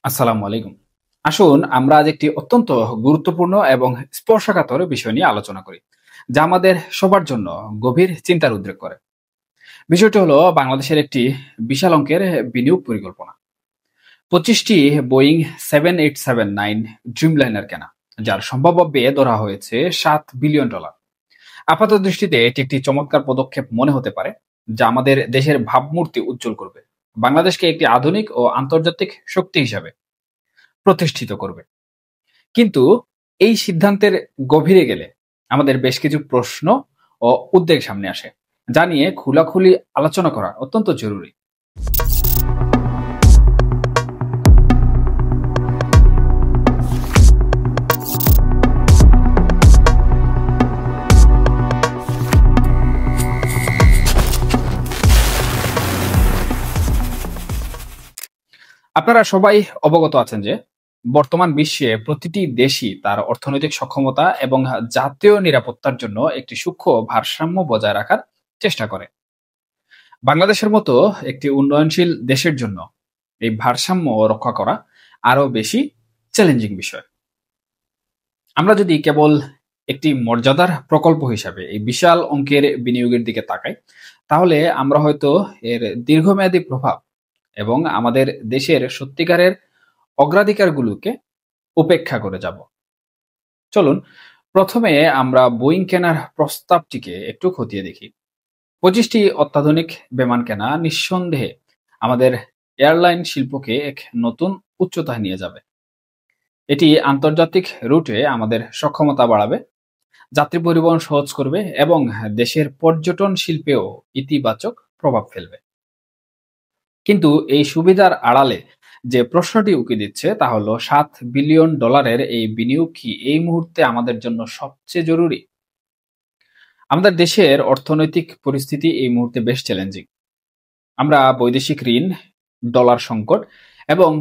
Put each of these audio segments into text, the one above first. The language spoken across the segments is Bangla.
আসসালামু আলাইকুম। আসুন আমরা আজ একটি অত্যন্ত গুরুত্বপূর্ণ এবং স্পর্শকাতর বিষয় নিয়ে আলোচনা করি, যা আমাদের সবার জন্য গভীর চিন্তার উদ্রেক করে। বিষয়টি হলো বাংলাদেশের একটি বিশাল অঙ্কের বিনিয়োগ পরিকল্পনা। 25টি বোয়িং 7879 ড্রিমলাইনার কেনা, যার সম্ভাব্য ব্যয় ধরা হয়েছে $7 বিলিয়ন। আপাত দৃষ্টিতে এটি একটি চমৎকার পদক্ষেপ মনে হতে পারে, যা আমাদের দেশের ভাবমূর্তি উজ্জ্বল করবে, বাংলাদেশকে একটি আধুনিক ও আন্তর্জাতিক শক্তি হিসাবে প্রতিষ্ঠিত করবে। কিন্তু এই সিদ্ধান্তের গভীরে গেলে আমাদের বেশ কিছু প্রশ্ন ও উদ্বেগ সামনে আসে, যা নিয়ে খোলাখুলি আলোচনা করা অত্যন্ত জরুরি। আপনারা সবাই অবগত আছেন যে বর্তমান বিশ্বে প্রতিটি দেশই তার অর্থনৈতিক সক্ষমতা এবং জাতীয় নিরাপত্তার জন্য একটি সূক্ষ্ম ভারসাম্য বজায় রাখার চেষ্টা করে। বাংলাদেশের মতো একটি উন্নয়নশীল দেশের জন্য এই ভারসাম্য রক্ষা করা আরো বেশি চ্যালেঞ্জিং বিষয়। আমরা যদি কেবল একটি মর্যাদার প্রকল্প হিসাবে এই বিশাল অঙ্কের বিনিয়োগের দিকে তাকাই, তাহলে আমরা হয়তো এর দীর্ঘমেয়াদী প্রভাব এবং আমাদের দেশের সত্যিকারের অগ্রাধিকারগুলোকে উপেক্ষা করে যাব। চলুন প্রথমে আমরা বোয়িং কেনার প্রস্তাবটিকে একটু খতিয়ে দেখি। 25টি অত্যাধুনিক বিমান কেনা নিঃসন্দেহে আমাদের এয়ারলাইন শিল্পকে এক নতুন উচ্চতায় নিয়ে যাবে। এটি আন্তর্জাতিক রুটে আমাদের সক্ষমতা বাড়াবে, যাত্রী পরিবহন সহজ করবে এবং দেশের পর্যটন শিল্পেও ইতিবাচক প্রভাব ফেলবে। কিন্তু এই সুবিধার আড়ালে যে প্রশ্নটি উকি দিচ্ছে তা হলো $7 বিলিয়ন এই বিনিয়োগ কি এই মুহূর্তে আমাদের জন্য সবচেয়ে জরুরি? আমাদের দেশের অর্থনৈতিক পরিস্থিতি এই মুহূর্তে বেশ চ্যালেঞ্জিং। আমরা বৈদেশিক ঋণ, ডলার সংকট এবং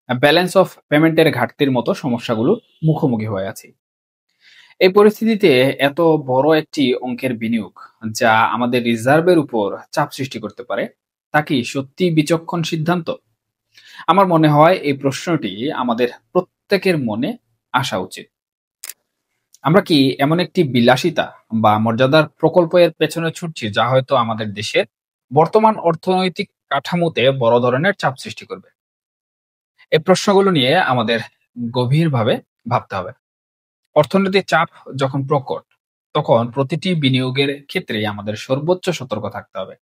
ব্যালেন্স অফ পেমেন্টের ঘাটতির মতো সমস্যাগুলো মুখোমুখি হয়ে আছি। এই পরিস্থিতিতে এত বড় একটি অঙ্কের বিনিয়োগ, যা আমাদের রিজার্ভের উপর চাপ সৃষ্টি করতে পারে, তা কি সত্যি বিচক্ষণ সিদ্ধান্ত? আমার মনে হয় এই প্রশ্নটি আমাদের প্রত্যেকের মনে আসা উচিত। আমরা কি এমন একটি বিলাসিতা বা মর্যাদার প্রকল্পের পেছনে ছুটছি, যা হয়তো আমাদের দেশের বর্তমান অর্থনৈতিক কাঠামোতে বড় ধরনের চাপ সৃষ্টি করবে? এই প্রশ্নগুলো নিয়ে আমাদের গভীরভাবে ভাবতে হবে। অর্থনৈতিক চাপ যখন প্রকট, তখন প্রতিটি বিনিয়োগের ক্ষেত্রেই আমাদের সর্বোচ্চ সতর্ক থাকতে হবে।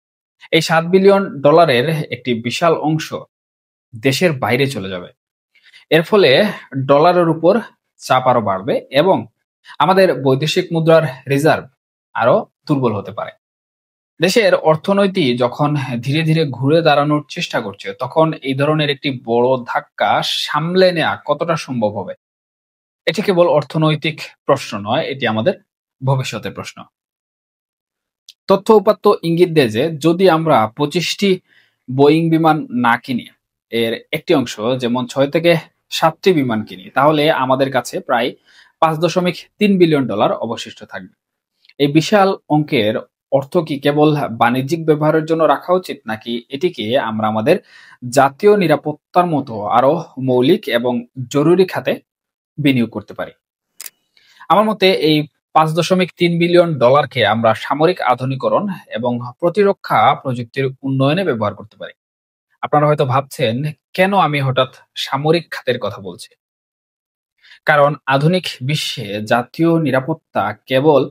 এই $7 বিলিয়ন একটি বিশাল অংশ দেশের বাইরে চলে যাবে। এর ফলে ডলারের উপর চাপ আরো বাড়বে এবং আমাদের বৈদেশিক মুদ্রার রিজার্ভ আরো দুর্বল হতে পারে। দেশের অর্থনীতি যখন ধীরে ধীরে ঘুরে দাঁড়ানোর চেষ্টা করছে, তখন এই ধরনের একটি বড় ধাক্কা সামলে নেওয়া কতটা সম্ভব হবে? এটি কেবল অর্থনৈতিক প্রশ্ন নয়, এটি আমাদের ভবিষ্যতের প্রশ্ন। তথ্য উপাত্ত ইঙ্গিত দেয় যে যদি আমরা 25টি বোয়িং বিমান না কিনি, এর একটি অংশ যেমন 6 থেকে 7টি বিমান কিনি, তাহলে আমাদের কাছে প্রায় $5.3 বিলিয়ন অবশিষ্ট থাকবে। এই বিশাল অঙ্কের অর্থ কি কেবল বাণিজ্যিক ব্যবহারের জন্য রাখা উচিত, নাকি এটিকে আমরা আমাদের জাতীয় নিরাপত্তার মতো আরো মৌলিক এবং জরুরি খাতে বিনিয়োগ করতে পারি? আমার মতে এই $5.3 বিলিয়ন আমরা সামরিক আধুনিকরণ এবং প্রতিরক্ষা প্রযুক্তির উন্নয়নে ব্যবহার করতে পারি। আপনারা হয়তো ভাবছেন, কেন আমি হঠাৎ সামরিক খাতের কথা বলছি? কারণ আধুনিক বিশ্বে জাতীয় নিরাপত্তা কেবল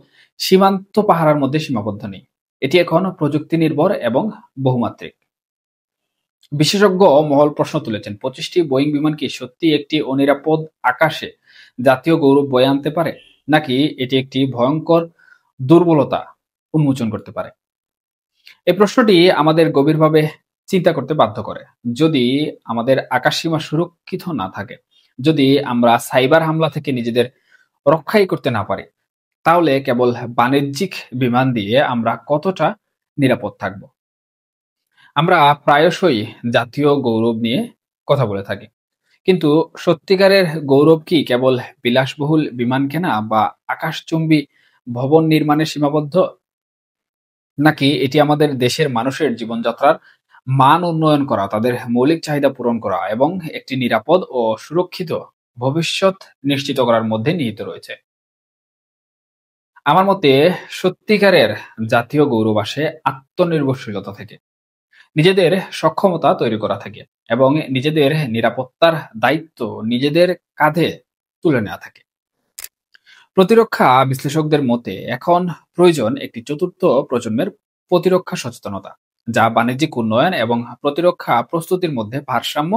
সীমান্ত পাহারার মধ্যে সীমাবদ্ধ নেই। এটি এখন প্রযুক্তি নির্ভর এবং বহুমাত্রিক। বিশেষজ্ঞ মহল প্রশ্ন তুলেছেন, 25টি বোয়িং বিমান কি সত্যি একটি অনিরাপদ আকাশে জাতীয় গৌরব বয়ে আনতে পারে, নাকি এটি একটি ভয়ঙ্কর দুর্বলতা উন্মোচন করতে পারে? এই প্রশ্নটি আমাদের গভীরভাবে চিন্তা করতে বাধ্য করে। যদি আমাদের আকাশসীমা সুরক্ষিত না থাকে, যদি আমরা সাইবার হামলা থেকে নিজেদের রক্ষাই করতে না পারি, তাহলে কেবল বাণিজ্যিক বিমান দিয়ে আমরা কতটা নিরাপদ থাকব? আমরা প্রায়শই জাতীয় গৌরব নিয়ে কথা বলে থাকি, কিন্তু সত্যিকারের গৌরব কি কেবল বিলাসবহুল বিমান কেনা বা আকাশচুম্বী ভবন নির্মাণে সীমাবদ্ধ, নাকি এটি আমাদের দেশের মানুষের জীবনযাত্রার মান উন্নয়ন করা, তাদের মৌলিক চাহিদা পূরণ করা এবং একটি নিরাপদ ও সুরক্ষিত ভবিষ্যৎ নিশ্চিত করার মধ্যে নিহিত রয়েছে। আমার মতে সত্যিকারের জাতীয় গৌরব আসে আত্মনির্ভরশীলতা থেকে, নিজেদের সক্ষমতা তৈরি করা থেকে এবং নিজেদের নিরাপত্তার দায়িত্ব নিজেদের কাঁধে তুলে নেওয়া থাকে। প্রতিরক্ষা বিশ্লেষকদের মতে এখন প্রয়োজন একটি চতুর্থ প্রজন্মের প্রতিরক্ষা সচেতনতা, যা বাণিজ্যিক উন্নয়ন এবং প্রতিরক্ষা প্রস্তুতির মধ্যে ভারসাম্য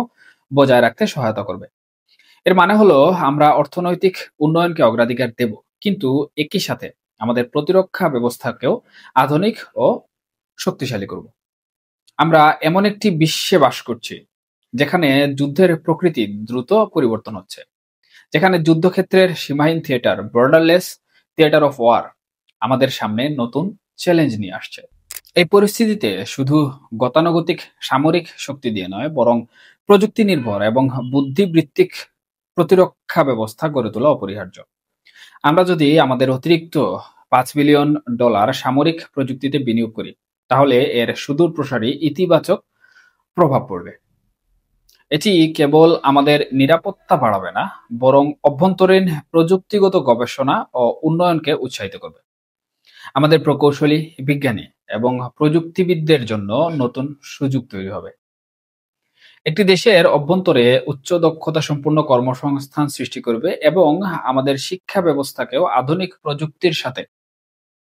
বজায় রাখতে সহায়তা করবে। এর মানে হলো আমরা অর্থনৈতিক উন্নয়নকে অগ্রাধিকার দেব, কিন্তু একই সাথে আমাদের প্রতিরক্ষা ব্যবস্থাকেও আধুনিক ও শক্তিশালী করব। আমরা এমন একটি বিশ্বে বাস করছি যেখানে যুদ্ধের প্রকৃতি দ্রুত পরিবর্তন হচ্ছে, যেখানে যুদ্ধক্ষেত্রের সীমাহীন theatre, borderless theatre of war আমাদের সামনে নতুন চ্যালেঞ্জ নিয়ে আসছে। এই পরিস্থিতিতে শুধু গতানুগতিক সামরিক শক্তি দিয়ে নয়, বরং প্রযুক্তি নির্ভর এবং বুদ্ধিবৃত্তিক প্রতিরক্ষা ব্যবস্থা গড়ে তোলা অপরিহার্য। আমরা যদি আমাদের অতিরিক্ত $5 বিলিয়ন সামরিক প্রযুক্তিতে বিনিয়োগ করি, তাহলে এর সুদূর প্রসারী ইতিবাচক প্রভাব পড়বে। এটি কেবল আমাদের নিরাপত্তা বাড়াবে না, বরং অভ্যন্তরীণ প্রযুক্তিগত গবেষণা ও উন্নয়নকে উৎসাহিত করবে। আমাদের প্রকৌশলী, বিজ্ঞানী এবং প্রযুক্তিবিদদের জন্য নতুন সুযোগ তৈরি হবে। একটি দেশের অভ্যন্তরে উচ্চ দক্ষতা সম্পন্ন কর্মসংস্থান সৃষ্টি করবে এবং আমাদের শিক্ষা ব্যবস্থাকেও আধুনিক প্রযুক্তির সাথে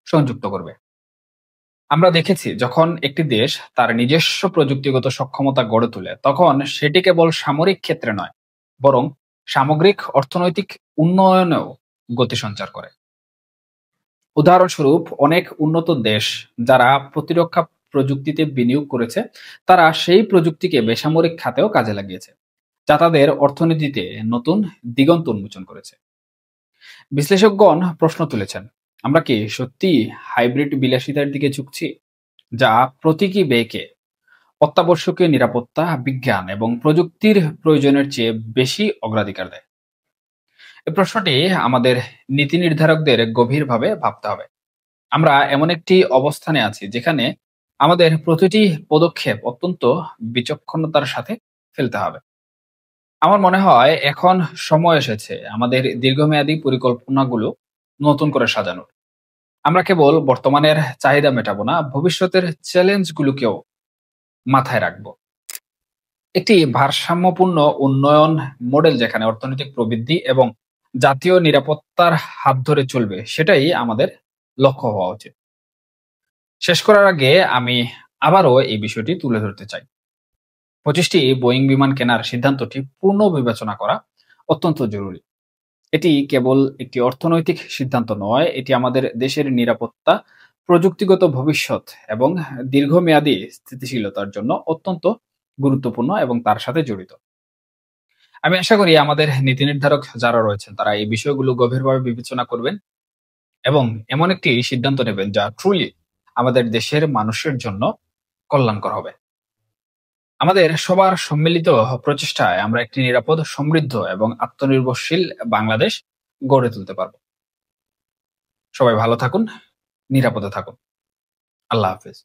সংযুক্ত করবে। আমরা দেখেছি যখন একটি দেশ তার নিজস্ব প্রযুক্তিগত সক্ষমতা গড়ে তোলে, তখন সেটি কেবল সামরিক ক্ষেত্রে নয়, বরং সামগ্রিক অর্থনৈতিক উন্নয়নেও গতি সঞ্চার করে। উদাহরণস্বরূপ, অনেক উন্নত দেশ যারা প্রতিরক্ষা প্রযুক্তিতে বিনিয়োগ করেছে, তারা সেই প্রযুক্তিকে বেসামরিক খাতেও কাজে লাগিয়েছে, যা তাদের অর্থনীতিতে নতুন দিগন্ত উন্মোচন করেছে। বিশ্লেষকগণ প্রশ্ন তুলেছেন, আমরা কি সত্যি হাইব্রিড বিলাসিতার দিকে ঝুঁকছি, যা প্রতীকী ব্যয়কে অত্যাবশ্যকীয় নিরাপত্তা, বিজ্ঞান এবং প্রযুক্তির প্রয়োজনের চেয়ে বেশি অগ্রাধিকার দেয়? এই প্রশ্নটি আমাদের নীতি নির্ধারকদের গভীরভাবে ভাবতে হবে। আমরা এমন একটি অবস্থানে আছি যেখানে আমাদের প্রতিটি পদক্ষেপ অত্যন্ত বিচক্ষণতার সাথে ফেলতে হবে। আমার মনে হয় এখন সময় এসেছে আমাদের দীর্ঘমেয়াদী পরিকল্পনাগুলো নতুন করে সাজানোর। আমরা কেবল বর্তমানের চাহিদা মেটাবো না, ভবিষ্যতের চ্যালেঞ্জগুলোকেও মাথায় রাখবো। একটি ভারসাম্যপূর্ণ উন্নয়ন মডেল যেখানে অর্থনৈতিক প্রবৃদ্ধি এবং জাতীয় নিরাপত্তার হাত ধরে চলবে, সেটাই আমাদের লক্ষ্য হওয়া উচিত। শেষ করার আগে আমি আবারও এই বিষয়টি তুলে ধরতে চাই। 25টি বোয়িং বিমান কেনার সিদ্ধান্তটি পুনঃ বিবেচনা করা অত্যন্ত জরুরি। এটি কেবল একটি অর্থনৈতিক সিদ্ধান্ত নয়, এটি আমাদের দেশের নিরাপত্তা, প্রযুক্তিগত ভবিষ্যৎ এবং দীর্ঘমেয়াদী স্থিতিশীলতার জন্য অত্যন্ত গুরুত্বপূর্ণ এবং তার সাথে জড়িত। আমি আশা করি আমাদের নীতি নির্ধারক যারা রয়েছেন তারা এই বিষয়গুলো গভীরভাবে বিবেচনা করবেন এবং এমন একটি সিদ্ধান্ত নেবেন যা ট্রুলি আমাদের দেশের মানুষের জন্য কল্যাণকর হবে। আমাদের সবার সম্মিলিত প্রচেষ্টায় আমরা একটি নিরাপদ, সমৃদ্ধ এবং আত্মনির্ভরশীল বাংলাদেশ গড়ে তুলতে পারব। সবাই ভালো থাকুন, নিরাপদে থাকুন। আল্লাহ হাফেজ।